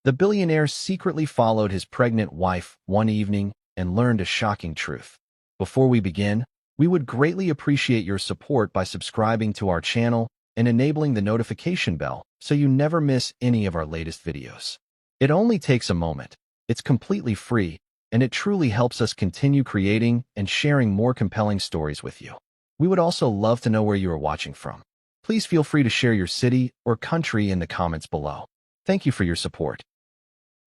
The billionaire secretly followed his pregnant wife one evening and learned a shocking truth. Before we begin, we would greatly appreciate your support by subscribing to our channel and enabling the notification bell so you never miss any of our latest videos. It only takes a moment, it's completely free, and it truly helps us continue creating and sharing more compelling stories with you. We would also love to know where you are watching from. Please feel free to share your city or country in the comments below. Thank you for your support.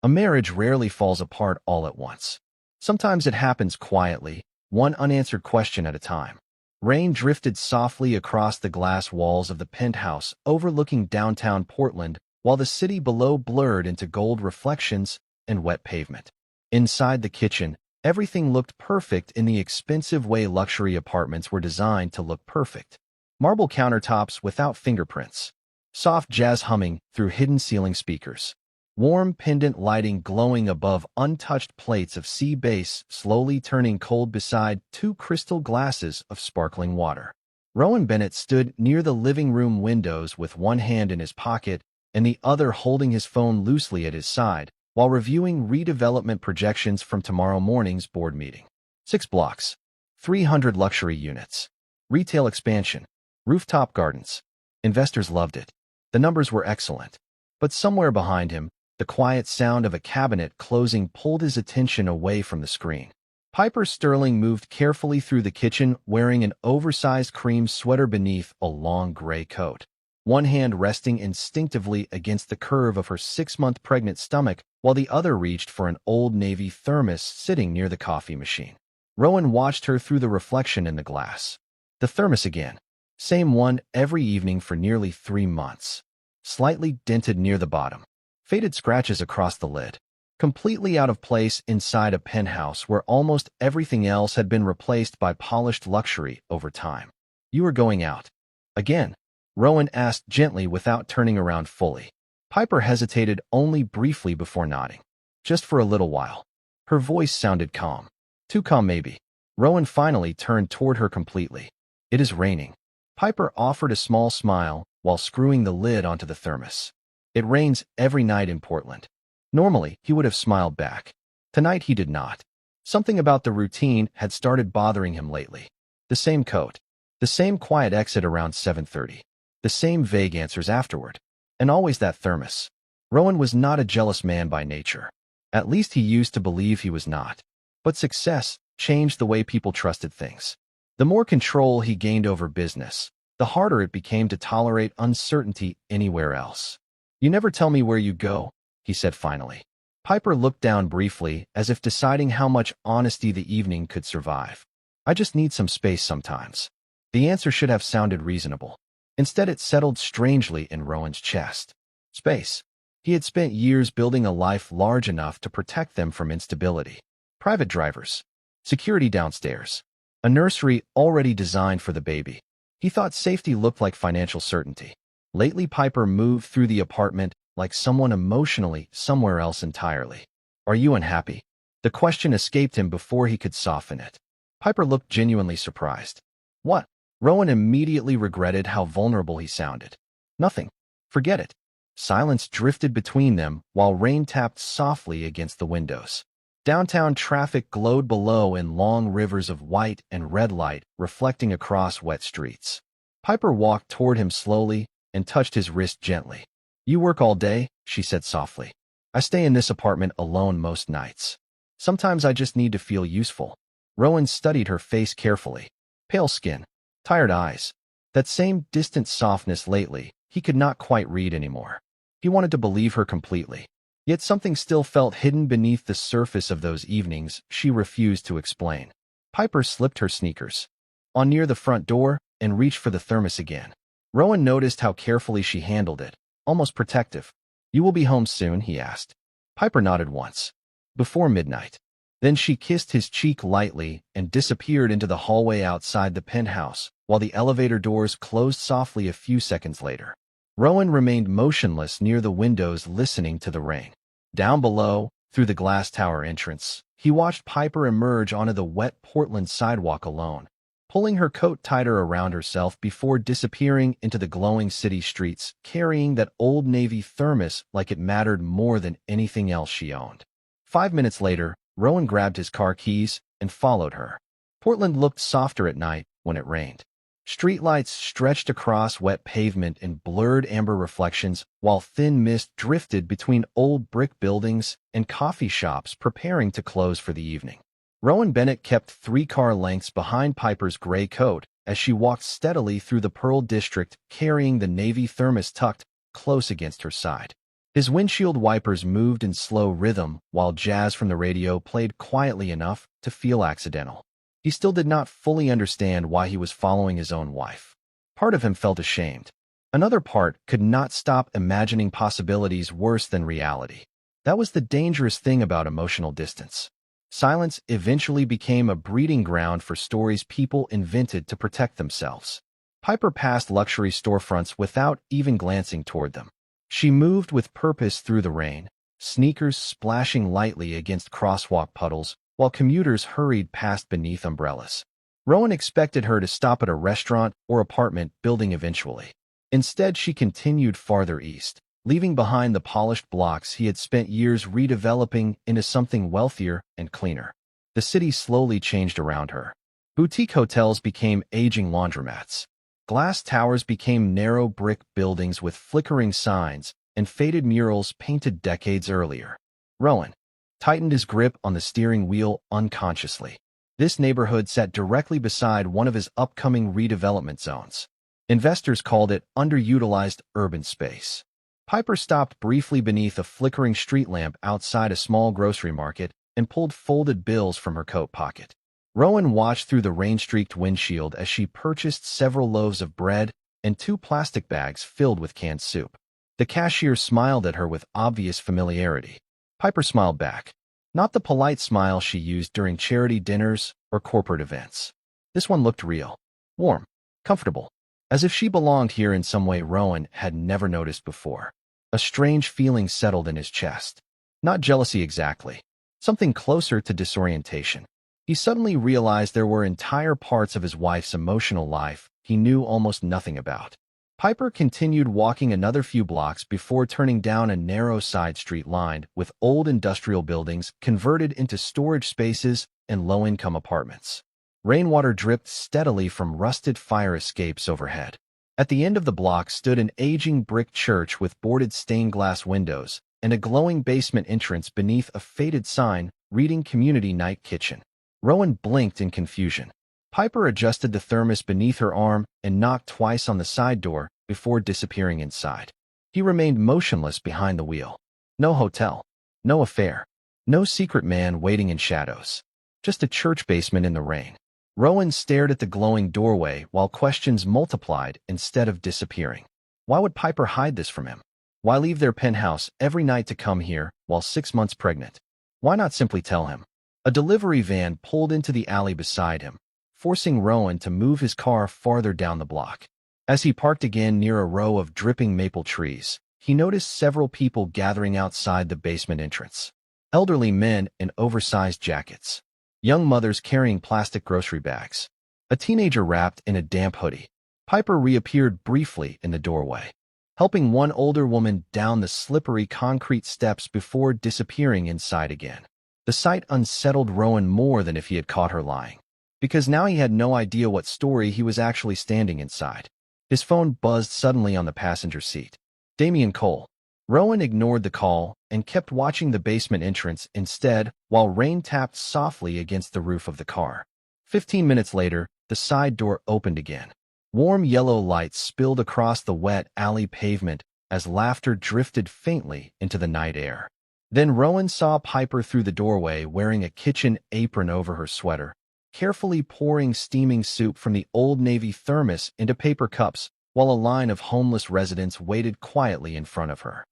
A marriage rarely falls apart all at once. Sometimes it happens quietly, one unanswered question at a time. Rain drifted softly across the glass walls of the penthouse overlooking downtown Portland, while the city below blurred into gold reflections and wet pavement. Inside the kitchen, everything looked perfect in the expensive way luxury apartments were designed to look perfect. Marble countertops without fingerprints. Soft jazz humming through hidden ceiling speakers. Warm pendant lighting glowing above untouched plates of sea bass slowly turning cold beside two crystal glasses of sparkling water. Rowan Bennett stood near the living room windows with one hand in his pocket and the other holding his phone loosely at his side while reviewing redevelopment projections from tomorrow morning's board meeting. 6 blocks. 300 luxury units. Retail expansion. Rooftop gardens. Investors loved it. The numbers were excellent. But somewhere behind him, the quiet sound of a cabinet closing pulled his attention away from the screen. Piper Sterling moved carefully through the kitchen wearing an oversized cream sweater beneath a long gray coat. One hand resting instinctively against the curve of her 6-month pregnant stomach while the other reached for an Old Navy thermos sitting near the coffee machine. Rowan watched her through the reflection in the glass. The thermos again. Same one every evening for nearly 3 months. Slightly dented near the bottom. Faded scratches across the lid. Completely out of place inside a penthouse where almost everything else had been replaced by polished luxury over time. You are going out. Again? Rowan asked gently without turning around fully. Piper hesitated only briefly before nodding. Just for a little while. Her voice sounded calm. Too calm maybe. Rowan finally turned toward her completely. It is raining. Piper offered a small smile while screwing the lid onto the thermos. It rains every night in Portland. Normally, he would have smiled back. Tonight he did not. Something about the routine had started bothering him lately. The same coat. The same quiet exit around 7:30. The same vague answers afterward. And always that thermos. Rowan was not a jealous man by nature. At least he used to believe he was not. But success changed the way people trusted things. The more control he gained over business, the harder it became to tolerate uncertainty anywhere else. You never tell me where you go, he said finally. Piper looked down briefly as if deciding how much honesty the evening could survive. I just need some space sometimes. The answer should have sounded reasonable. Instead it settled strangely in Rowan's chest. Space. He had spent years building a life large enough to protect them from instability. Private drivers. Security downstairs. A nursery already designed for the baby. He thought safety looked like financial certainty. Lately, Piper moved through the apartment like someone emotionally somewhere else entirely. Are you unhappy? The question escaped him before he could soften it. Piper looked genuinely surprised. What? Rowan immediately regretted how vulnerable he sounded. Nothing. Forget it. Silence drifted between them while rain tapped softly against the windows. Downtown traffic glowed below in long rivers of white and red light reflecting across wet streets. Piper walked toward him slowly and touched his wrist gently. You work all day, she said softly. I stay in this apartment alone most nights. Sometimes I just need to feel useful. Rowan studied her face carefully. Pale skin. Tired eyes. That same distant softness lately, he could not quite read anymore. He wanted to believe her completely. Yet something still felt hidden beneath the surface of those evenings she refused to explain. Piper slipped her sneakers on near the front door and reached for the thermos again. Rowan noticed how carefully she handled it, almost protective. You will be home soon, he asked. Piper nodded once. Before midnight. Then she kissed his cheek lightly and disappeared into the hallway outside the penthouse, while the elevator doors closed softly a few seconds later. Rowan remained motionless near the windows listening to the rain. Down below, through the glass tower entrance, he watched Piper emerge onto the wet Portland sidewalk alone. pulling her coat tighter around herself before disappearing into the glowing city streets, carrying that old Navy thermos like it mattered more than anything else she owned. 5 minutes later, Rowan grabbed his car keys and followed her. Portland looked softer at night when it rained. Streetlights stretched across wet pavement in blurred amber reflections, while thin mist drifted between old brick buildings and coffee shops preparing to close for the evening. Rowan Bennett kept 3 car lengths behind Piper's gray coat as she walked steadily through the Pearl District, carrying the Navy thermos tucked close against her side. His windshield wipers moved in slow rhythm while jazz from the radio played quietly enough to feel accidental. He still did not fully understand why he was following his own wife. Part of him felt ashamed. Another part could not stop imagining possibilities worse than reality. That was the dangerous thing about emotional distance. Silence eventually became a breeding ground for stories people invented to protect themselves. Piper passed luxury storefronts without even glancing toward them. She moved with purpose through the rain, sneakers splashing lightly against crosswalk puddles, while commuters hurried past beneath umbrellas. Rowan expected her to stop at a restaurant or apartment building eventually. Instead, she continued farther east, leaving behind the polished blocks he had spent years redeveloping into something wealthier and cleaner. The city slowly changed around her. Boutique hotels became aging laundromats. Glass towers became narrow brick buildings with flickering signs and faded murals painted decades earlier. Rowan tightened his grip on the steering wheel unconsciously. This neighborhood sat directly beside one of his upcoming redevelopment zones. Investors called it underutilized urban space. Piper stopped briefly beneath a flickering street lamp outside a small grocery market and pulled folded bills from her coat pocket. Rowan watched through the rain-streaked windshield as she purchased several loaves of bread and 2 plastic bags filled with canned soup. The cashier smiled at her with obvious familiarity. Piper smiled back. Not the polite smile she used during charity dinners or corporate events. This one looked real, warm, comfortable, as if she belonged here in some way Rowan had never noticed before. A strange feeling settled in his chest. Not jealousy exactly, something closer to disorientation. He suddenly realized there were entire parts of his wife's emotional life he knew almost nothing about. Piper continued walking another few blocks before turning down a narrow side street lined with old industrial buildings converted into storage spaces and low-income apartments. Rainwater dripped steadily from rusted fire escapes overhead. At the end of the block stood an aging brick church with boarded stained glass windows and a glowing basement entrance beneath a faded sign reading Community Night Kitchen. Rowan blinked in confusion. Piper adjusted the thermos beneath her arm and knocked twice on the side door before disappearing inside. He remained motionless behind the wheel. No hotel, no affair, no secret man waiting in shadows. Just a church basement in the rain. Rowan stared at the glowing doorway while questions multiplied instead of disappearing. Why would Piper hide this from him? Why leave their penthouse every night to come here while 6 months pregnant? Why not simply tell him? A delivery van pulled into the alley beside him, forcing Rowan to move his car farther down the block. As he parked again near a row of dripping maple trees, he noticed several people gathering outside the basement entrance. Elderly men in oversized jackets. Young mothers carrying plastic grocery bags. A teenager wrapped in a damp hoodie. Piper reappeared briefly in the doorway, helping one older woman down the slippery concrete steps before disappearing inside again. The sight unsettled Rowan more than if he had caught her lying, because now he had no idea what story he was actually standing inside. His phone buzzed suddenly on the passenger seat. Damian Cole. Rowan ignored the call and kept watching the basement entrance instead while rain tapped softly against the roof of the car. 15 minutes later, the side door opened again. Warm yellow light spilled across the wet alley pavement as laughter drifted faintly into the night air. Then Rowan saw Piper through the doorway wearing a kitchen apron over her sweater, carefully pouring steaming soup from the Old Navy thermos into paper cups while a line of homeless residents waited quietly in front of her.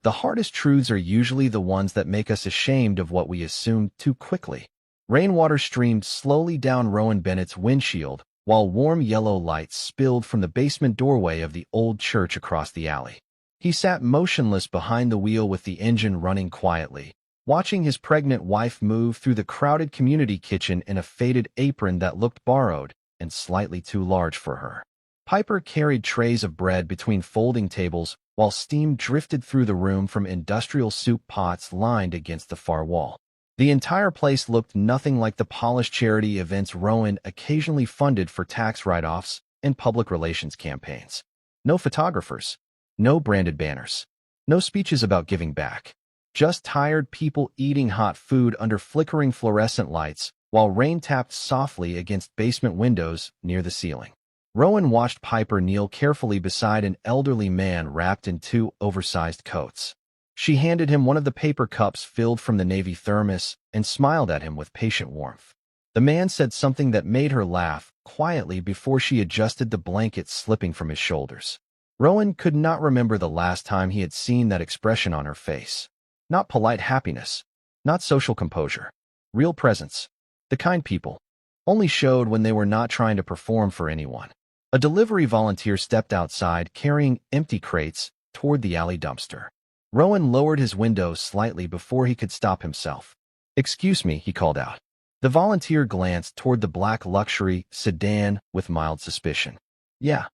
The hardest truths are usually the ones that make us ashamed of what we assumed too quickly. Rainwater streamed slowly down Rowan Bennett's windshield while warm yellow light spilled from the basement doorway of the old church across the alley. He sat motionless behind the wheel with the engine running quietly, watching his pregnant wife move through the crowded community kitchen in a faded apron that looked borrowed, and slightly too large for her. Piper carried trays of bread between folding tables while steam drifted through the room from industrial soup pots lined against the far wall. The entire place looked nothing like the polished charity events Rowan occasionally funded for tax write-offs and public relations campaigns. No photographers, no branded banners, no speeches about giving back. Just tired people eating hot food under flickering fluorescent lights while rain tapped softly against basement windows near the ceiling. Rowan watched Piper kneel carefully beside an elderly man wrapped in two oversized coats. She handed him one of the paper cups filled from the Navy thermos and smiled at him with patient warmth. The man said something that made her laugh quietly before she adjusted the blanket slipping from his shoulders. Rowan could not remember the last time he had seen that expression on her face. Not polite happiness, not social composure. Real presence. The kind people only showed when they were not trying to perform for anyone. A delivery volunteer stepped outside carrying empty crates toward the alley dumpster. Rowan lowered his window slightly before he could stop himself. "Excuse me," he called out. The volunteer glanced toward the black luxury sedan with mild suspicion. "Yeah."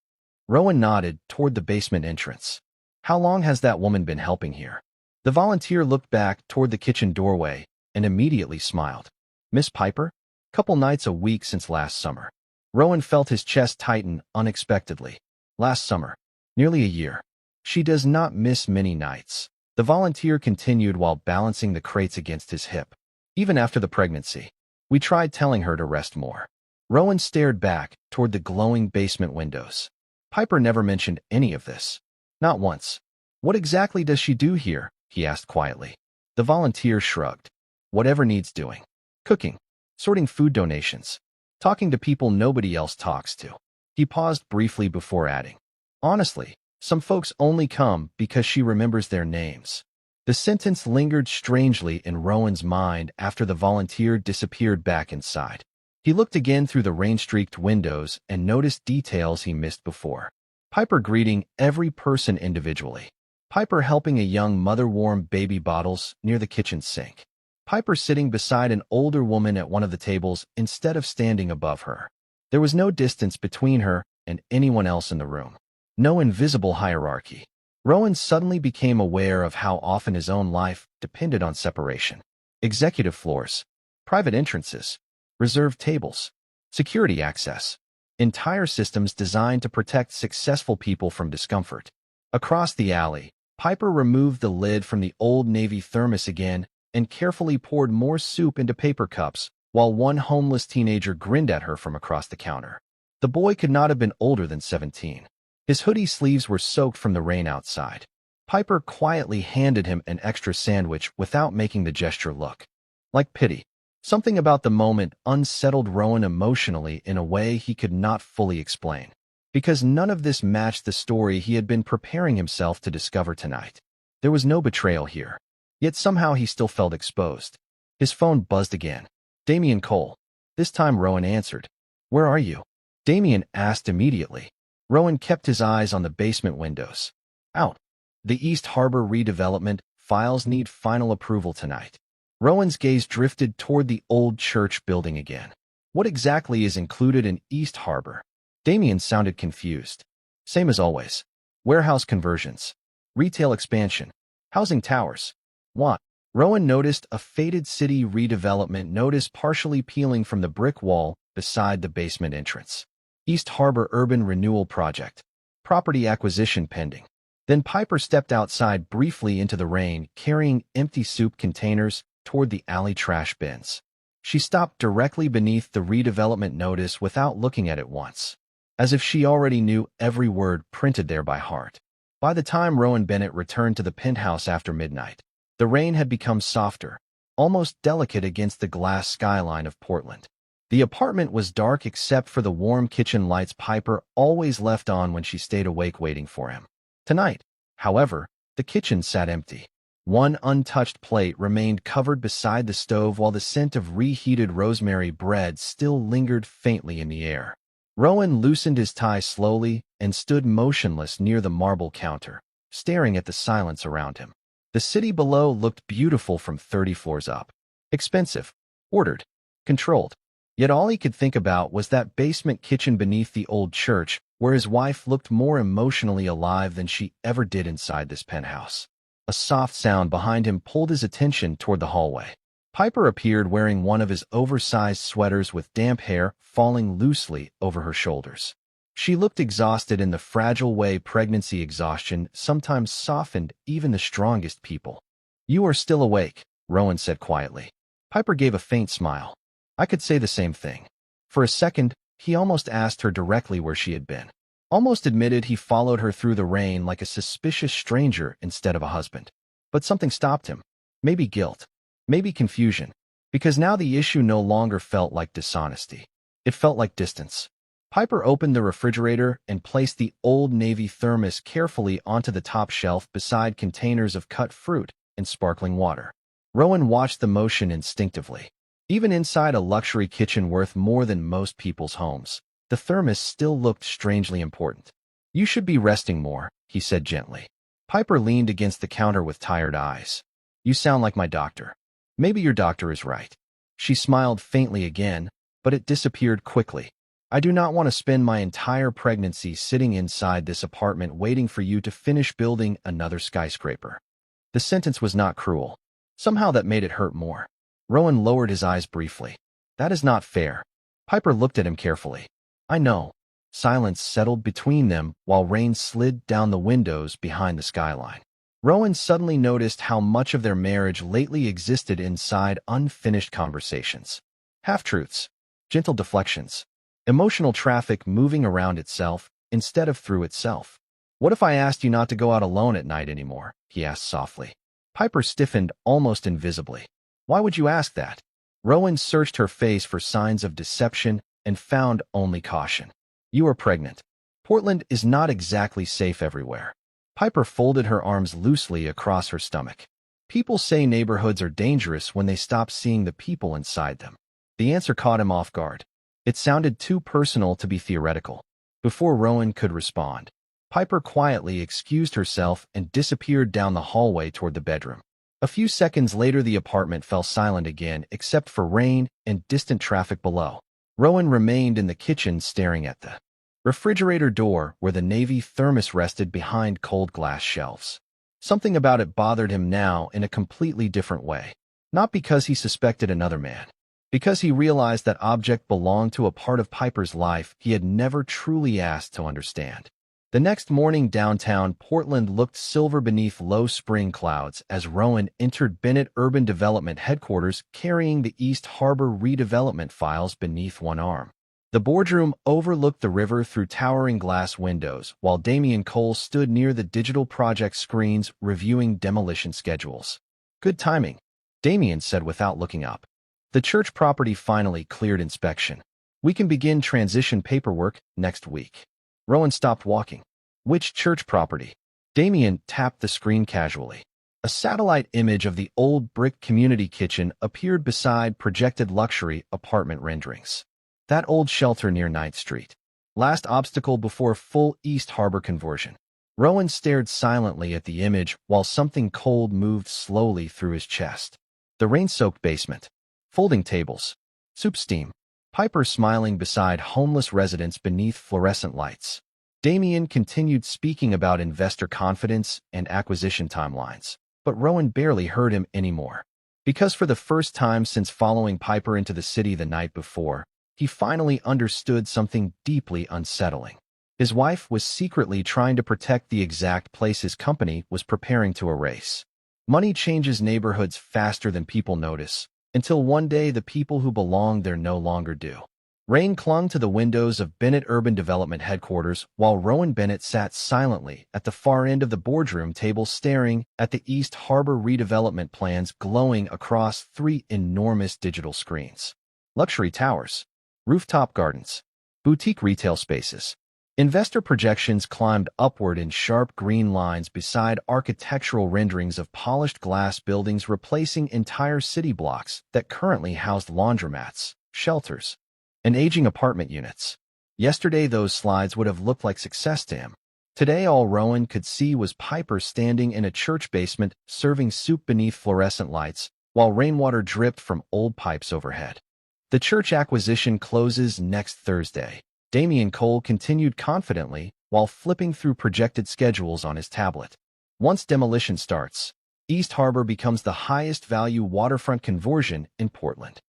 Rowan nodded toward the basement entrance. "How long has that woman been helping here?" The volunteer looked back toward the kitchen doorway and immediately smiled. "Miss Piper? Couple nights a week since last summer." Rowan felt his chest tighten unexpectedly. "Last summer. Nearly a year. She does not miss many nights." The volunteer continued while balancing the crates against his hip. "Even after the pregnancy. We tried telling her to rest more." Rowan stared back toward the glowing basement windows. "Piper never mentioned any of this. Not once." "What exactly does she do here?" he asked quietly. The volunteer shrugged. "Whatever needs doing. Cooking. Sorting food donations. Talking to people nobody else talks to." He paused briefly before adding, "Honestly, some folks only come because she remembers their names." The sentence lingered strangely in Rowan's mind after the volunteer disappeared back inside. He looked again through the rain-streaked windows and noticed details he missed before. Piper greeting every person individually. Piper helping a young mother warm baby bottles near the kitchen sink. Piper sitting beside an older woman at one of the tables instead of standing above her. There was no distance between her and anyone else in the room. No invisible hierarchy. Rowan suddenly became aware of how often his own life depended on separation. Executive floors, private entrances, reserved tables, security access. Entire systems designed to protect successful people from discomfort. Across the alley, Piper removed the lid from the old Navy thermos again and carefully poured more soup into paper cups, while one homeless teenager grinned at her from across the counter. The boy could not have been older than 17. His hoodie sleeves were soaked from the rain outside. Piper quietly handed him an extra sandwich without making the gesture look like pity. Something about the moment unsettled Rowan emotionally in a way he could not fully explain, because none of this matched the story he had been preparing himself to discover tonight. There was no betrayal here. Yet somehow he still felt exposed. His phone buzzed again. "Damien Cole." This time Rowan answered. "Where are you?" Damien asked immediately. Rowan kept his eyes on the basement windows. "Out. The East Harbor redevelopment files need final approval tonight." Rowan's gaze drifted toward the old church building again. "What exactly is included in East Harbor?" Damien sounded confused. "Same as always. Warehouse conversions. Retail expansion. Housing towers." "What?" Rowan noticed a faded city redevelopment notice partially peeling from the brick wall beside the basement entrance. "East Harbor Urban Renewal Project. Property acquisition pending." Then Piper stepped outside briefly into the rain, carrying empty soup containers toward the alley trash bins. She stopped directly beneath the redevelopment notice without looking at it once, as if she already knew every word printed there by heart. By the time Rowan Bennett returned to the penthouse after midnight, the rain had become softer, almost delicate against the glass skyline of Portland. The apartment was dark except for the warm kitchen lights Piper always left on when she stayed awake waiting for him. Tonight, however, the kitchen sat empty. One untouched plate remained covered beside the stove while the scent of reheated rosemary bread still lingered faintly in the air. Rowan loosened his tie slowly and stood motionless near the marble counter, staring at the silence around him. The city below looked beautiful from 30 floors up. Expensive, ordered, controlled. Yet all he could think about was that basement kitchen beneath the old church, where his wife looked more emotionally alive than she ever did inside this penthouse. A soft sound behind him pulled his attention toward the hallway. Piper appeared wearing one of his oversized sweaters with damp hair falling loosely over her shoulders. She looked exhausted in the fragile way pregnancy exhaustion sometimes softened even the strongest people. "You are still awake," Rowan said quietly. Piper gave a faint smile. "I could say the same thing." For a second, he almost asked her directly where she had been. Almost admitted he followed her through the rain like a suspicious stranger instead of a husband. But something stopped him. Maybe guilt. Maybe confusion. Because now the issue no longer felt like dishonesty. It felt like distance. Piper opened the refrigerator and placed the Old Navy thermos carefully onto the top shelf beside containers of cut fruit and sparkling water. Rowan watched the motion instinctively. Even inside a luxury kitchen worth more than most people's homes, the thermos still looked strangely important. "You should be resting more," he said gently. Piper leaned against the counter with tired eyes. "You sound like my doctor." "Maybe your doctor is right." She smiled faintly again, but it disappeared quickly. "I do not want to spend my entire pregnancy sitting inside this apartment waiting for you to finish building another skyscraper." The sentence was not cruel. Somehow that made it hurt more. Rowan lowered his eyes briefly. "That is not fair." Piper looked at him carefully. "I know." Silence settled between them while rain slid down the windows behind the skyline. Rowan suddenly noticed how much of their marriage lately existed inside unfinished conversations. Half-truths, gentle deflections, emotional traffic moving around itself instead of through itself. "What if I asked you not to go out alone at night anymore?" he asked softly. Piper stiffened almost invisibly. "Why would you ask that?" Rowan searched her face for signs of deception and found only caution. "You are pregnant. Portland is not exactly safe everywhere." Piper folded her arms loosely across her stomach. "People say neighborhoods are dangerous when they stop seeing the people inside them." The answer caught him off guard. It sounded too personal to be theoretical. Before Rowan could respond, Piper quietly excused herself and disappeared down the hallway toward the bedroom. A few seconds later, the apartment fell silent again except for rain and distant traffic below. Rowan remained in the kitchen staring at the refrigerator door where the Navy thermos rested behind cold glass shelves. Something about it bothered him now in a completely different way. Not because he suspected another man. Because he realized that object belonged to a part of Piper's life he had never truly asked to understand. The next morning, downtown Portland looked silver beneath low spring clouds as Rowan entered Bennett Urban Development headquarters carrying the East Harbor redevelopment files beneath one arm. The boardroom overlooked the river through towering glass windows, while Damian Cole stood near the digital project screens reviewing demolition schedules. "Good timing," Damian said without looking up. "The church property finally cleared inspection. We can begin transition paperwork next week." Rowan stopped walking. "Which church property?" Damian tapped the screen casually. A satellite image of the old brick community kitchen appeared beside projected luxury apartment renderings. "That old shelter near 9th Street. Last obstacle before full East Harbor conversion." Rowan stared silently at the image while something cold moved slowly through his chest. The rain-soaked basement. Folding tables. Soup steam. Piper smiling beside homeless residents beneath fluorescent lights. Damian continued speaking about investor confidence and acquisition timelines, but Rowan barely heard him anymore. Because for the first time since following Piper into the city the night before, he finally understood something deeply unsettling. His wife was secretly trying to protect the exact place his company was preparing to erase. Money changes neighborhoods faster than people notice, until one day the people who belong there no longer do. Rain clung to the windows of Bennett Urban Development headquarters while Rowan Bennett sat silently at the far end of the boardroom table staring at the East Harbor redevelopment plans glowing across 3 enormous digital screens. Luxury towers, rooftop gardens, boutique retail spaces. Investor projections climbed upward in sharp green lines beside architectural renderings of polished glass buildings replacing entire city blocks that currently housed laundromats, shelters, and aging apartment units. Yesterday, those slides would have looked like success to him. Today, all Rowan could see was Piper standing in a church basement serving soup beneath fluorescent lights while rainwater dripped from old pipes overhead. The church acquisition closes next Thursday. Damian Cole continued confidently while flipping through projected schedules on his tablet. Once demolition starts, East Harbor becomes the highest-value waterfront conversion in Portland.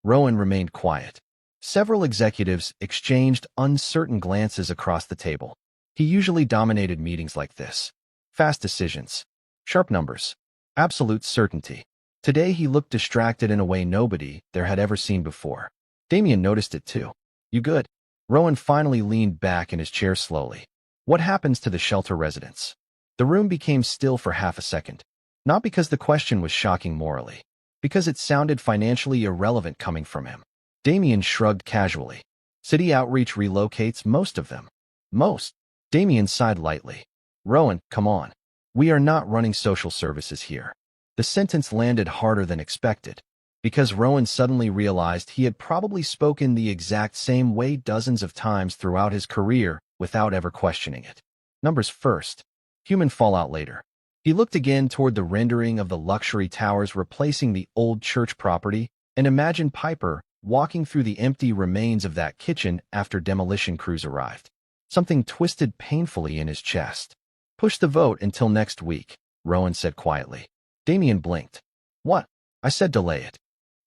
Rowan remained quiet. Several executives exchanged uncertain glances across the table. He usually dominated meetings like this. Fast decisions, sharp numbers, absolute certainty. Today he looked distracted in a way nobody there had ever seen before. Damian noticed it too. You good? Rowan finally leaned back in his chair slowly. What happens to the shelter residents? The room became still for half a second. Not because the question was shocking morally, because it sounded financially irrelevant coming from him. Damian shrugged casually. City outreach relocates most of them. Most. Damian sighed lightly. Rowan, come on. We are not running social services here. The sentence landed harder than expected, because Rowan suddenly realized he had probably spoken the exact same way dozens of times throughout his career without ever questioning it. Numbers first, human fallout later. He looked again toward the rendering of the luxury towers replacing the old church property and imagined Piper walking through the empty remains of that kitchen after demolition crews arrived. Something twisted painfully in his chest. Push the vote until next week, Rowan said quietly. Damian blinked. What? I said delay it.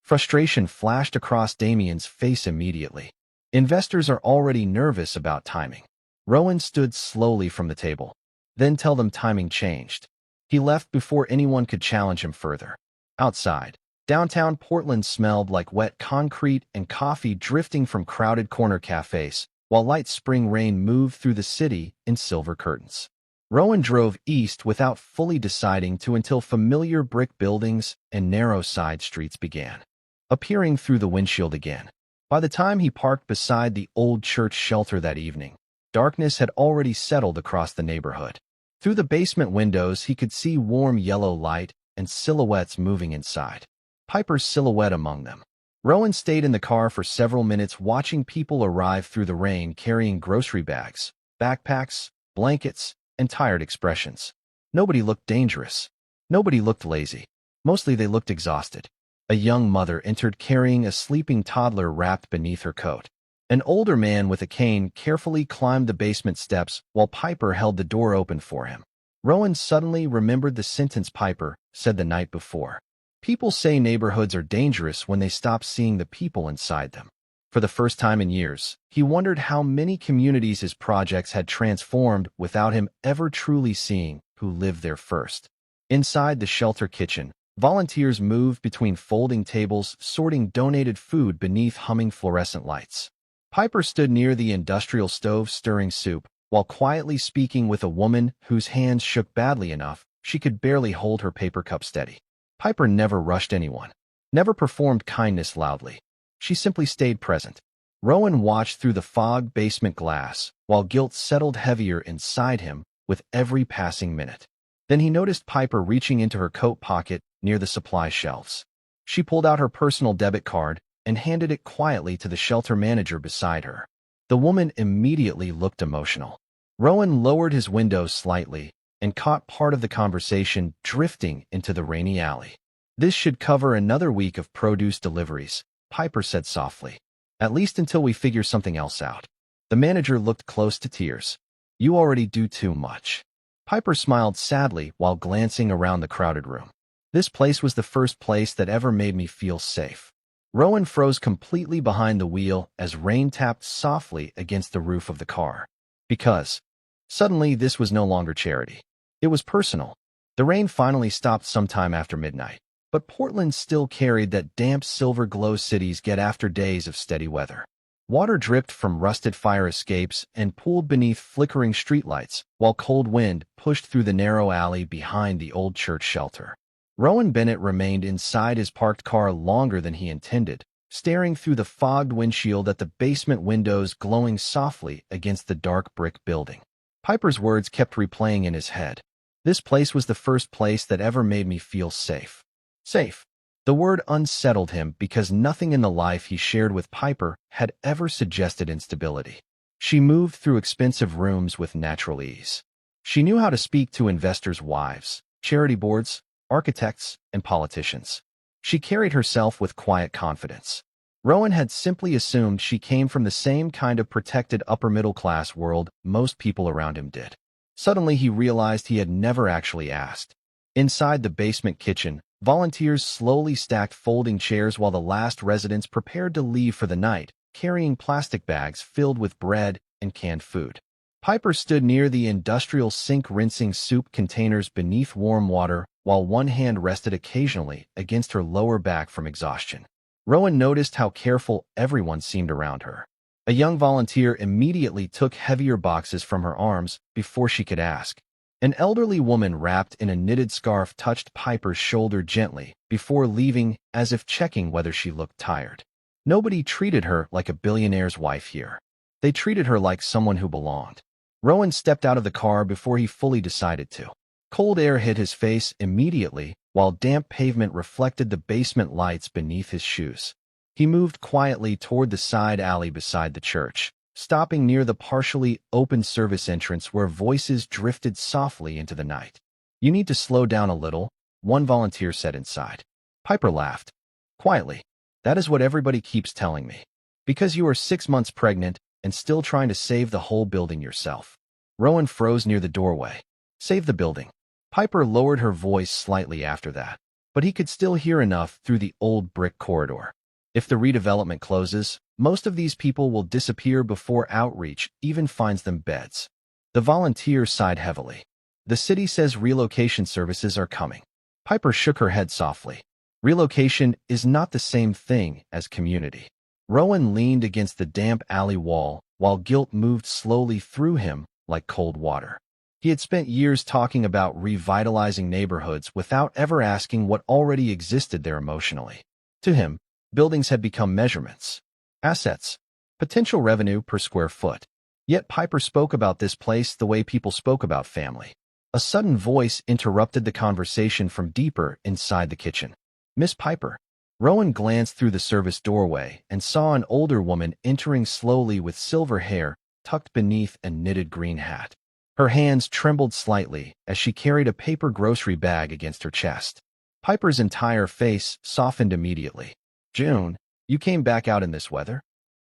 Frustration flashed across Damian's face immediately. Investors are already nervous about timing. Rowan stood slowly from the table. Then tell them timing changed. He left before anyone could challenge him further. Outside, downtown Portland smelled like wet concrete and coffee drifting from crowded corner cafes, while light spring rain moved through the city in silver curtains. Rowan drove east without fully deciding to until familiar brick buildings and narrow side streets began appearing through the windshield again. By the time he parked beside the old church shelter that evening, darkness had already settled across the neighborhood. Through the basement windows, he could see warm yellow light and silhouettes moving inside. Piper's silhouette among them. Rowan stayed in the car for several minutes watching people arrive through the rain carrying grocery bags, backpacks, blankets, and tired expressions. Nobody looked dangerous. Nobody looked lazy. Mostly they looked exhausted. A young mother entered carrying a sleeping toddler wrapped beneath her coat. An older man with a cane carefully climbed the basement steps while Piper held the door open for him. Rowan suddenly remembered the sentence Piper said the night before. People say neighborhoods are dangerous when they stop seeing the people inside them. For the first time in years, he wondered how many communities his projects had transformed without him ever truly seeing who lived there first. Inside the shelter kitchen, volunteers moved between folding tables, sorting donated food beneath humming fluorescent lights. Piper stood near the industrial stove stirring soup, while quietly speaking with a woman whose hands shook badly enough she could barely hold her paper cup steady. Piper never rushed anyone, never performed kindness loudly. She simply stayed present. Rowan watched through the fog basement glass, while guilt settled heavier inside him with every passing minute. Then he noticed Piper reaching into her coat pocket near the supply shelves. She pulled out her personal debit card and handed it quietly to the shelter manager beside her. The woman immediately looked emotional. Rowan lowered his window slightly and caught part of the conversation drifting into the rainy alley. This should cover another week of produce deliveries, Piper said softly. At least until we figure something else out. The manager looked close to tears. You already do too much. Piper smiled sadly while glancing around the crowded room. This place was the first place that ever made me feel safe. Rowan froze completely behind the wheel as rain tapped softly against the roof of the car. Because, suddenly, this was no longer charity. It was personal. The rain finally stopped sometime after midnight. But Portland still carried that damp silver glow cities get after days of steady weather. Water dripped from rusted fire escapes and pooled beneath flickering streetlights, while cold wind pushed through the narrow alley behind the old church shelter. Rowan Bennett remained inside his parked car longer than he intended, staring through the fogged windshield at the basement windows glowing softly against the dark brick building. Piper's words kept replaying in his head. This place was the first place that ever made me feel safe. Safe. The word unsettled him because nothing in the life he shared with Piper had ever suggested instability. She moved through expensive rooms with natural ease. She knew how to speak to investors' wives, charity boards, architects, and politicians. She carried herself with quiet confidence. Rowan had simply assumed she came from the same kind of protected upper-middle-class world most people around him did. Suddenly, he realized he had never actually asked. Inside the basement kitchen, volunteers slowly stacked folding chairs while the last residents prepared to leave for the night, carrying plastic bags filled with bread and canned food. Piper stood near the industrial sink rinsing soup containers beneath warm water while one hand rested occasionally against her lower back from exhaustion. Rowan noticed how careful everyone seemed around her. A young volunteer immediately took heavier boxes from her arms before she could ask. An elderly woman wrapped in a knitted scarf touched Piper's shoulder gently before leaving, as if checking whether she looked tired. Nobody treated her like a billionaire's wife here. They treated her like someone who belonged. Rowan stepped out of the car before he fully decided to. Cold air hit his face immediately, while damp pavement reflected the basement lights beneath his shoes. He moved quietly toward the side alley beside the church, stopping near the partially open service entrance where voices drifted softly into the night. "You need to slow down a little," one volunteer said inside. Piper laughed. Quietly. "That is what everybody keeps telling me. Because you are 6 months pregnant and still trying to save the whole building yourself." Rowan froze near the doorway. "Save the building." Piper lowered her voice slightly after that, but he could still hear enough through the old brick corridor. "If the redevelopment closes, most of these people will disappear before outreach even finds them beds." The volunteer sighed heavily. "The city says relocation services are coming." Piper shook her head softly. "Relocation is not the same thing as community." Rowan leaned against the damp alley wall while guilt moved slowly through him like cold water. He had spent years talking about revitalizing neighborhoods without ever asking what already existed there emotionally. To him, buildings had become measurements, assets, potential revenue per square foot. Yet Piper spoke about this place the way people spoke about family. A sudden voice interrupted the conversation from deeper inside the kitchen. "Miss Piper." Rowan glanced through the service doorway and saw an older woman entering slowly with silver hair tucked beneath a knitted green hat. Her hands trembled slightly as she carried a paper grocery bag against her chest. Piper's entire face softened immediately. "June, you came back out in this weather?"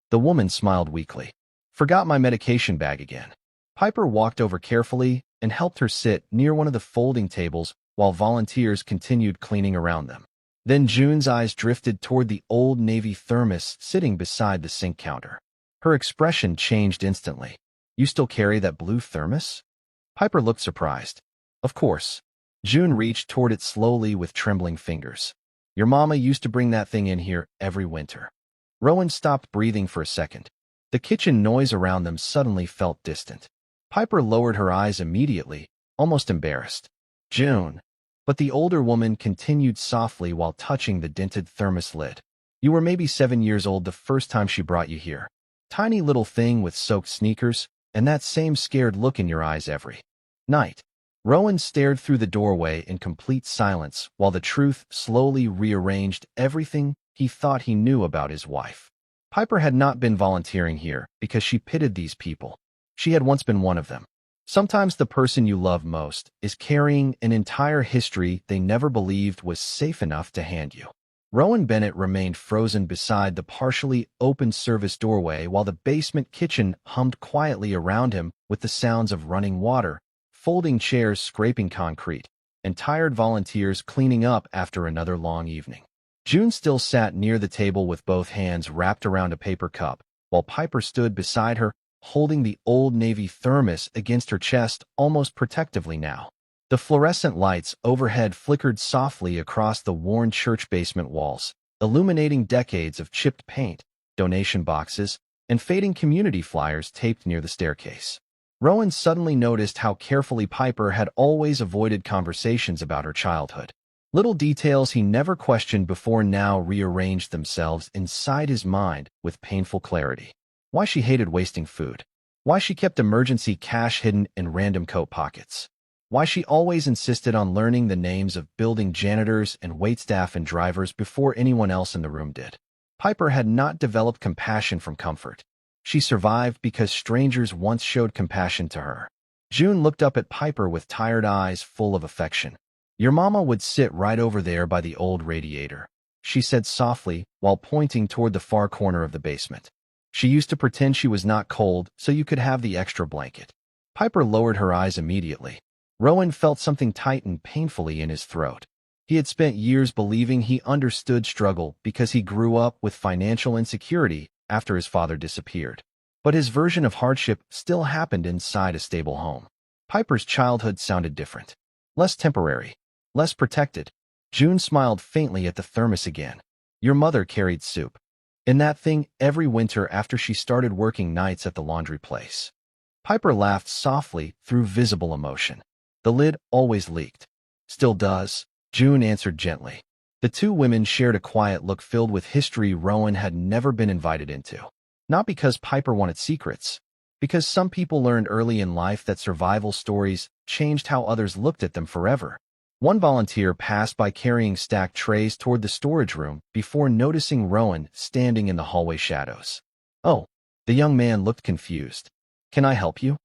The woman smiled weakly. "Forgot my medication bag again." Piper walked over carefully and helped her sit near one of the folding tables while volunteers continued cleaning around them. Then June's eyes drifted toward the old Navy thermos sitting beside the sink counter. Her expression changed instantly. "You still carry that blue thermos?" Piper looked surprised. "Of course." June reached toward it slowly with trembling fingers. "Your mama used to bring that thing in here every winter." Rowan stopped breathing for a second. The kitchen noise around them suddenly felt distant. Piper lowered her eyes immediately, almost embarrassed. "June." But the older woman continued softly while touching the dented thermos lid. "You were maybe 7 years old the first time she brought you here. Tiny little thing with soaked sneakers, and that same scared look in your eyes every night." Rowan stared through the doorway in complete silence while the truth slowly rearranged everything he thought he knew about his wife. Piper had not been volunteering here because she pitied these people. She had once been one of them. Sometimes the person you love most is carrying an entire history they never believed was safe enough to hand you. Rowan Bennett remained frozen beside the partially open service doorway while the basement kitchen hummed quietly around him with the sounds of running water, folding chairs scraping concrete, and tired volunteers cleaning up after another long evening. June still sat near the table with both hands wrapped around a paper cup, while Piper stood beside her, holding the old Navy thermos against her chest almost protectively now. The fluorescent lights overhead flickered softly across the worn church basement walls, illuminating decades of chipped paint, donation boxes, and fading community flyers taped near the staircase. Rowan suddenly noticed how carefully Piper had always avoided conversations about her childhood. Little details he never questioned before now rearranged themselves inside his mind with painful clarity. Why she hated wasting food. Why she kept emergency cash hidden in random coat pockets. Why she always insisted on learning the names of building janitors and waitstaff and drivers before anyone else in the room did. Piper had not developed compassion from comfort. She survived because strangers once showed compassion to her. June looked up at Piper with tired eyes full of affection. "Your mama would sit right over there by the old radiator." she said softly while pointing toward the far corner of the basement. She used to pretend she was not cold so you could have the extra blanket. Piper lowered her eyes immediately. Rowan felt something tighten painfully in his throat. He had spent years believing he understood struggle because he grew up with financial insecurity after his father disappeared. But his version of hardship still happened inside a stable home. Piper's childhood sounded different. Less temporary. Less protected. June smiled faintly at the thermos again. Your mother carried soup. In that thing every winter after she started working nights at the laundry place. Piper laughed softly through visible emotion. The lid always leaked. Still does, June answered gently. The two women shared a quiet look filled with history Rowan had never been invited into. Not because Piper wanted secrets, because some people learned early in life that survival stories changed how others looked at them forever. One volunteer passed by carrying stacked trays toward the storage room before noticing Rowan standing in the hallway shadows. Oh, the young man looked confused. Can I help you?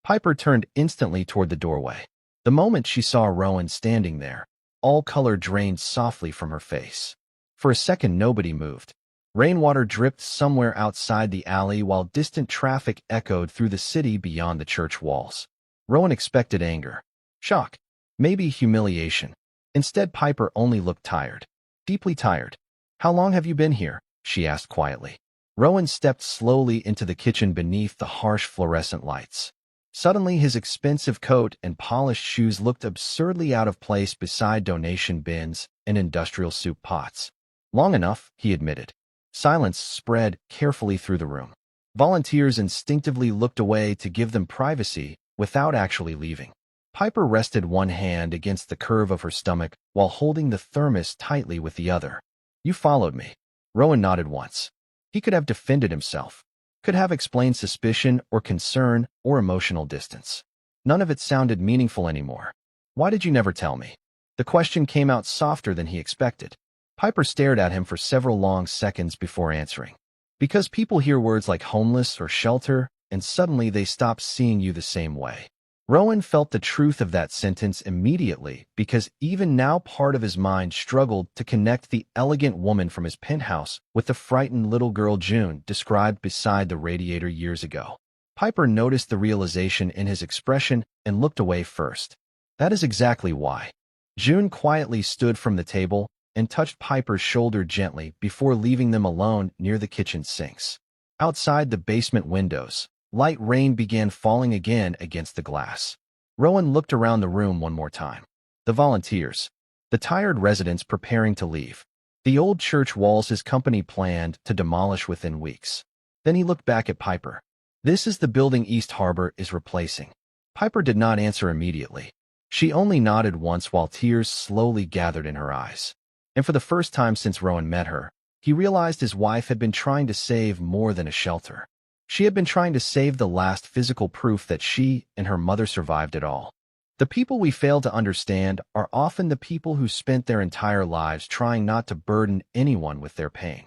Piper turned instantly toward the doorway. The moment she saw Rowan standing there, all color drained softly from her face. For a second nobody moved. Rainwater dripped somewhere outside the alley while distant traffic echoed through the city beyond the church walls. Rowan expected anger, shock, maybe humiliation. Instead, Piper only looked tired. Deeply tired. How long have you been here? She asked quietly. Rowan stepped slowly into the kitchen beneath the harsh fluorescent lights. Suddenly, his expensive coat and polished shoes looked absurdly out of place beside donation bins and industrial soup pots. Long enough, he admitted. Silence spread carefully through the room. Volunteers instinctively looked away to give them privacy without actually leaving. Piper rested one hand against the curve of her stomach while holding the thermos tightly with the other. You followed me. Rowan nodded once. He could have defended himself, could have explained suspicion or concern or emotional distance. None of it sounded meaningful anymore. Why did you never tell me? The question came out softer than he expected. Piper stared at him for several long seconds before answering. Because people hear words like homeless or shelter, and suddenly they stop seeing you the same way. Rowan felt the truth of that sentence immediately because even now part of his mind struggled to connect the elegant woman from his penthouse with the frightened little girl June described beside the radiator years ago. Piper noticed the realization in his expression and looked away first. That is exactly why. June quietly stood from the table and touched Piper's shoulder gently before leaving them alone near the kitchen sinks. Outside the basement windows, light rain began falling again against the glass. Rowan looked around the room one more time. The volunteers. The tired residents preparing to leave. The old church walls his company planned to demolish within weeks. Then he looked back at Piper. This is the building East Harbor is replacing. Piper did not answer immediately. She only nodded once while tears slowly gathered in her eyes. And for the first time since Rowan met her, he realized his wife had been trying to save more than a shelter. She had been trying to save the last physical proof that she and her mother survived it all. The people we fail to understand are often the people who spent their entire lives trying not to burden anyone with their pain.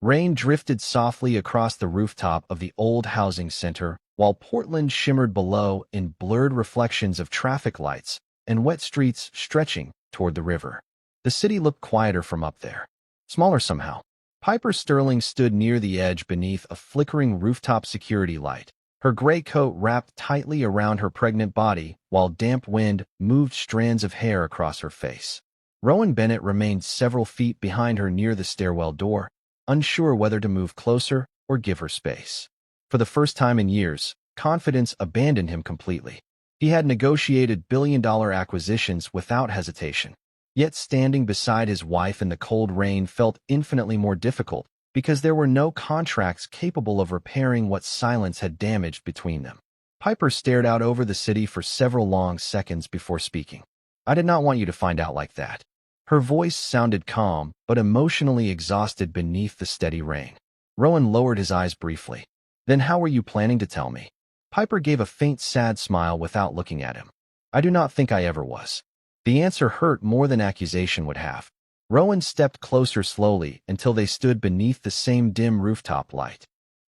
Rain drifted softly across the rooftop of the old housing center, while Portland shimmered below in blurred reflections of traffic lights and wet streets stretching toward the river. The city looked quieter from up there. Smaller somehow. Piper Sterling stood near the edge beneath a flickering rooftop security light, her gray coat wrapped tightly around her pregnant body while damp wind moved strands of hair across her face. Rowan Bennett remained several feet behind her near the stairwell door, unsure whether to move closer or give her space. For the first time in years, confidence abandoned him completely. He had negotiated billion-dollar acquisitions without hesitation. Yet standing beside his wife in the cold rain felt infinitely more difficult because there were no contracts capable of repairing what silence had damaged between them. Piper stared out over the city for several long seconds before speaking. I did not want you to find out like that. Her voice sounded calm but emotionally exhausted beneath the steady rain. Rowan lowered his eyes briefly. Then how were you planning to tell me? Piper gave a faint sad smile without looking at him. I do not think I ever was. The answer hurt more than accusation would have. Rowan stepped closer slowly until they stood beneath the same dim rooftop light,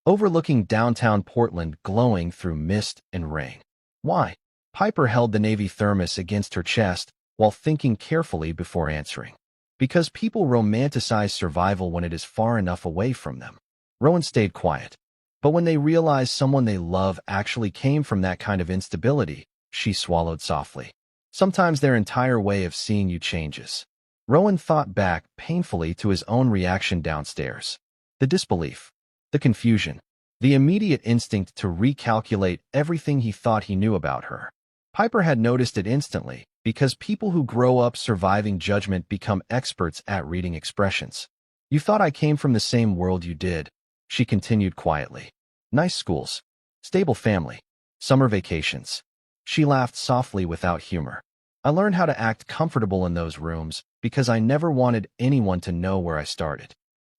overlooking downtown Portland glowing through mist and rain. Why? Piper held the Navy thermos against her chest while thinking carefully before answering. Because people romanticize survival when it is far enough away from them. Rowan stayed quiet. But when they realized someone they love actually came from that kind of instability, she swallowed softly. Sometimes their entire way of seeing you changes. Rowan thought back painfully to his own reaction downstairs. The disbelief, the confusion, the immediate instinct to recalculate everything he thought he knew about her. Piper had noticed it instantly, because people who grow up surviving judgment become experts at reading expressions. You thought I came from the same world you did, she continued quietly. Nice schools, stable family, summer vacations. She laughed softly without humor. I learned how to act comfortable in those rooms because I never wanted anyone to know where I started.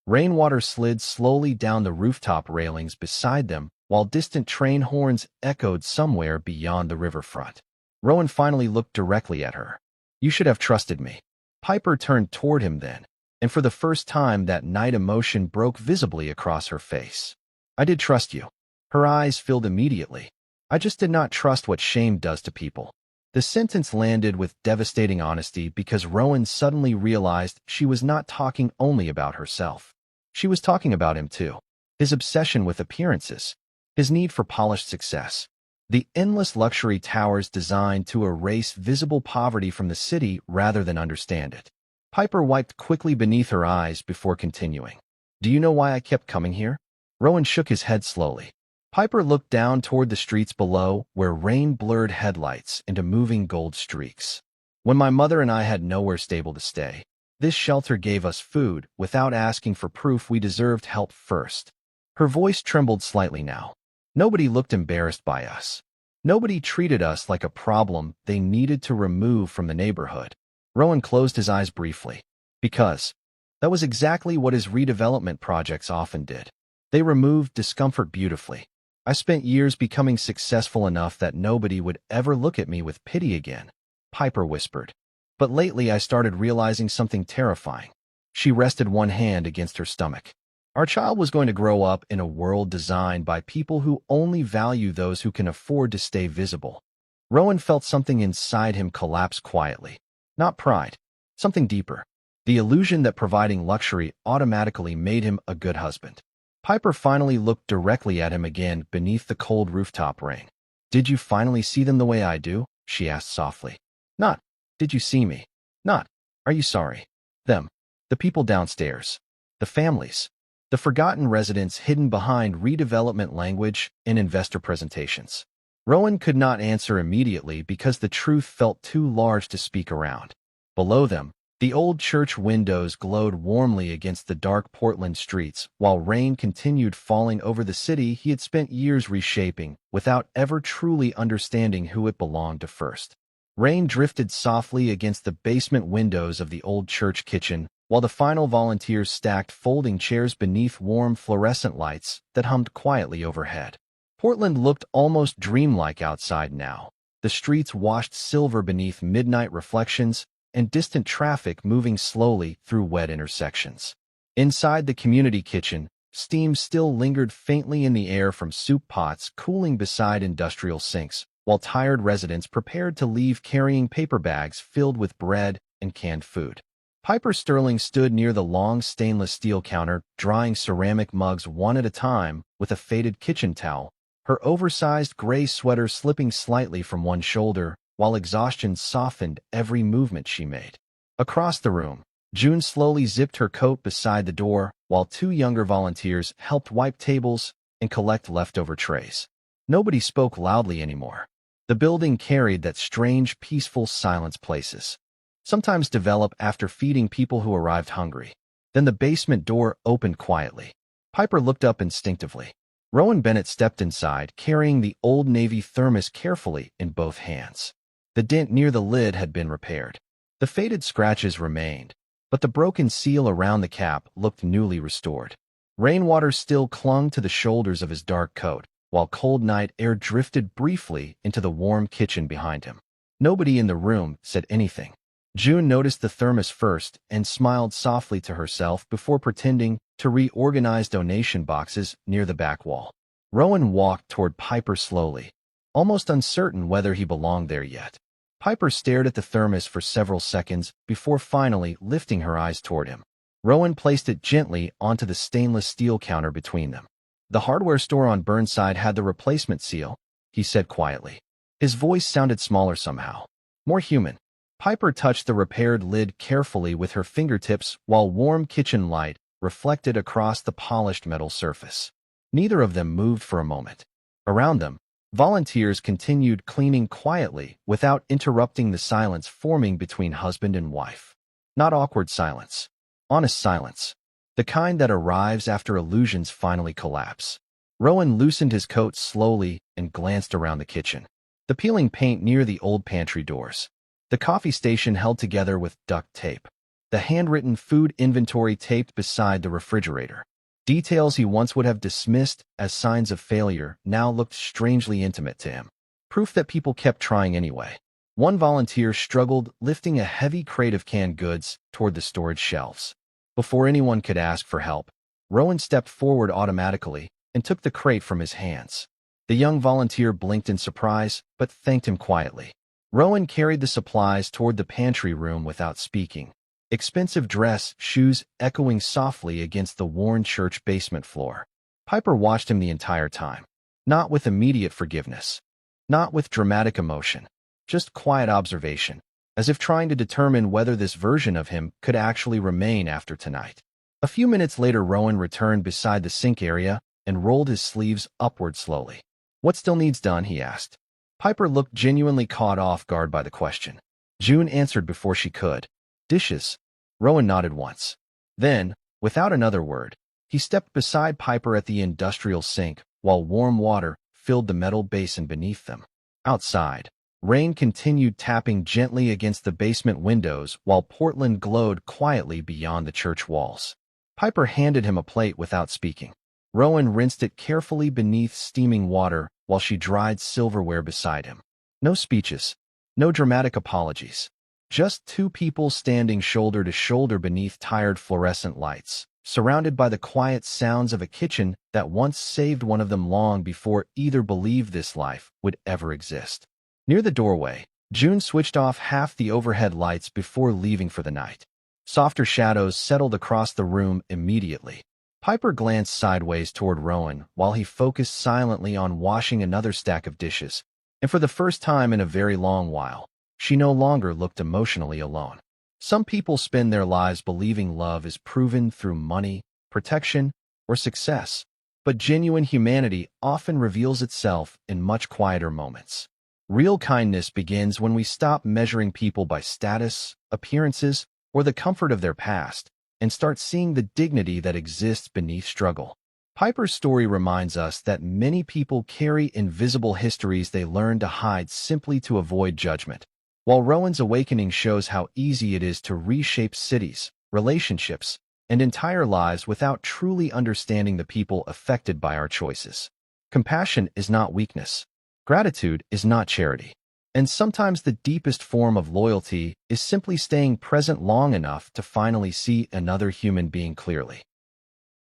Rainwater slid slowly down the rooftop railings beside them while distant train horns echoed somewhere beyond the riverfront. Rowan finally looked directly at her. You should have trusted me. Piper turned toward him then, and for the first time that night emotion broke visibly across her face. I did trust you. Her eyes filled immediately. I just did not trust what shame does to people. The sentence landed with devastating honesty because Rowan suddenly realized she was not talking only about herself. She was talking about him too. His obsession with appearances. His need for polished success. The endless luxury towers designed to erase visible poverty from the city rather than understand it. Piper wiped quickly beneath her eyes before continuing. Do you know why I kept coming here? Rowan shook his head slowly. Piper looked down toward the streets below, where rain blurred headlights into moving gold streaks. When my mother and I had nowhere stable to stay, this shelter gave us food without asking for proof we deserved help first. Her voice trembled slightly now. Nobody looked embarrassed by us. Nobody treated us like a problem they needed to remove from the neighborhood. Rowan closed his eyes briefly. Because that was exactly what his redevelopment projects often did. They removed discomfort beautifully. I spent years becoming successful enough that nobody would ever look at me with pity again, Piper whispered. But lately I started realizing something terrifying. She rested one hand against her stomach. Our child was going to grow up in a world designed by people who only value those who can afford to stay visible. Rowan felt something inside him collapse quietly. Not pride, something deeper. The illusion that providing luxury automatically made him a good husband. Piper finally looked directly at him again beneath the cold rooftop rain. Did you finally see them the way I do? She asked softly. Not, did you see me? Not, are you sorry? Them. The people downstairs. The families. The forgotten residents hidden behind redevelopment language and investor presentations. Rowan could not answer immediately because the truth felt too large to speak around. Below them, the old church windows glowed warmly against the dark Portland streets while rain continued falling over the city he had spent years reshaping without ever truly understanding who it belonged to first. Rain drifted softly against the basement windows of the old church kitchen while the final volunteers stacked folding chairs beneath warm fluorescent lights that hummed quietly overhead. Portland looked almost dreamlike outside now, the streets washed silver beneath midnight reflections and distant traffic moving slowly through wet intersections. Inside the community kitchen, steam still lingered faintly in the air from soup pots cooling beside industrial sinks, while tired residents prepared to leave carrying paper bags filled with bread and canned food. Piper Sterling stood near the long stainless steel counter, drying ceramic mugs one at a time with a faded kitchen towel, her oversized gray sweater slipping slightly from one shoulder, while exhaustion softened every movement she made. Across the room, June slowly zipped her coat beside the door, while two younger volunteers helped wipe tables and collect leftover trays. Nobody spoke loudly anymore. The building carried that strange, peaceful silence places sometimes develop after feeding people who arrived hungry. Then the basement door opened quietly. Piper looked up instinctively. Rowan Bennett stepped inside, carrying the Old Navy thermos carefully in both hands. The dent near the lid had been repaired. The faded scratches remained, but the broken seal around the cap looked newly restored. Rainwater still clung to the shoulders of his dark coat, while cold night air drifted briefly into the warm kitchen behind him. Nobody in the room said anything. June noticed the thermos first and smiled softly to herself before pretending to reorganize donation boxes near the back wall. Rowan walked toward Piper slowly, almost uncertain whether he belonged there yet. Piper stared at the thermos for several seconds before finally lifting her eyes toward him. Rowan placed it gently onto the stainless steel counter between them. "The hardware store on Burnside had the replacement seal," he said quietly. His voice sounded smaller somehow, more human. Piper touched the repaired lid carefully with her fingertips while warm kitchen light reflected across the polished metal surface. Neither of them moved for a moment. Around them, volunteers continued cleaning quietly without interrupting the silence forming between husband and wife. Not awkward silence. Honest silence. The kind that arrives after illusions finally collapse. Rowan loosened his coat slowly and glanced around the kitchen. The peeling paint near the old pantry doors. The coffee station held together with duct tape. The handwritten food inventory taped beside the refrigerator. Details he once would have dismissed as signs of failure now looked strangely intimate to him. Proof that people kept trying anyway. One volunteer struggled lifting a heavy crate of canned goods toward the storage shelves. Before anyone could ask for help, Rowan stepped forward automatically and took the crate from his hands. The young volunteer blinked in surprise, but thanked him quietly. Rowan carried the supplies toward the pantry room without speaking. Expensive dress, shoes echoing softly against the worn church basement floor. Piper watched him the entire time. Not with immediate forgiveness. Not with dramatic emotion. Just quiet observation, as if trying to determine whether this version of him could actually remain after tonight. A few minutes later, Rowan returned beside the sink area and rolled his sleeves upward slowly. "What still needs done?" he asked. Piper looked genuinely caught off guard by the question. June answered before she could. "Dishes." Rowan nodded once. Then, without another word, he stepped beside Piper at the industrial sink while warm water filled the metal basin beneath them. Outside, rain continued tapping gently against the basement windows while Portland glowed quietly beyond the church walls. Piper handed him a plate without speaking. Rowan rinsed it carefully beneath steaming water while she dried silverware beside him. No speeches, no dramatic apologies. Just two people standing shoulder to shoulder beneath tired fluorescent lights, surrounded by the quiet sounds of a kitchen that once saved one of them long before either believed this life would ever exist. Near the doorway, June switched off half the overhead lights before leaving for the night. Softer shadows settled across the room immediately. Piper glanced sideways toward Rowan while he focused silently on washing another stack of dishes, and for the first time in a very long while, she no longer looked emotionally alone. Some people spend their lives believing love is proven through money, protection, or success, but genuine humanity often reveals itself in much quieter moments. Real kindness begins when we stop measuring people by status, appearances, or the comfort of their past, and start seeing the dignity that exists beneath struggle. Piper's story reminds us that many people carry invisible histories they learn to hide simply to avoid judgment, while Rowan's awakening shows how easy it is to reshape cities, relationships, and entire lives without truly understanding the people affected by our choices. Compassion is not weakness. Gratitude is not charity. And sometimes the deepest form of loyalty is simply staying present long enough to finally see another human being clearly.